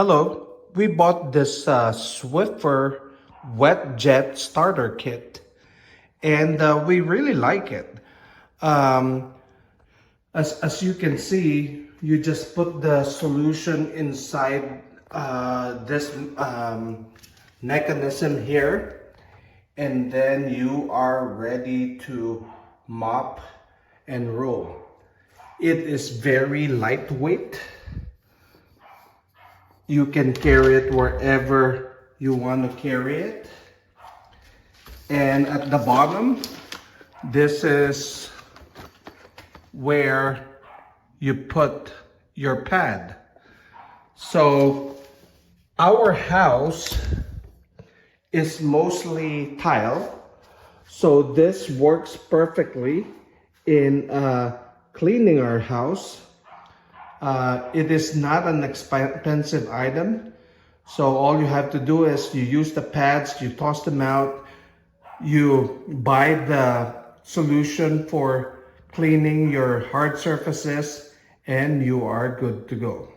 Hello, we bought this Swiffer WetJet Starter Kit, and we really like it. Um, as you can see, you just put the solution inside this mechanism here, and then you are ready to mop and roll. It is very lightweight. You can carry it wherever you want to carry it. And at the bottom, this is where you put your pad. So our house is mostly tile. So this works perfectly in cleaning our house. It is not an expensive item. So all you have to do is you use the pads, you toss them out, you buy the solution for cleaning your hard surfaces, and you are good to go.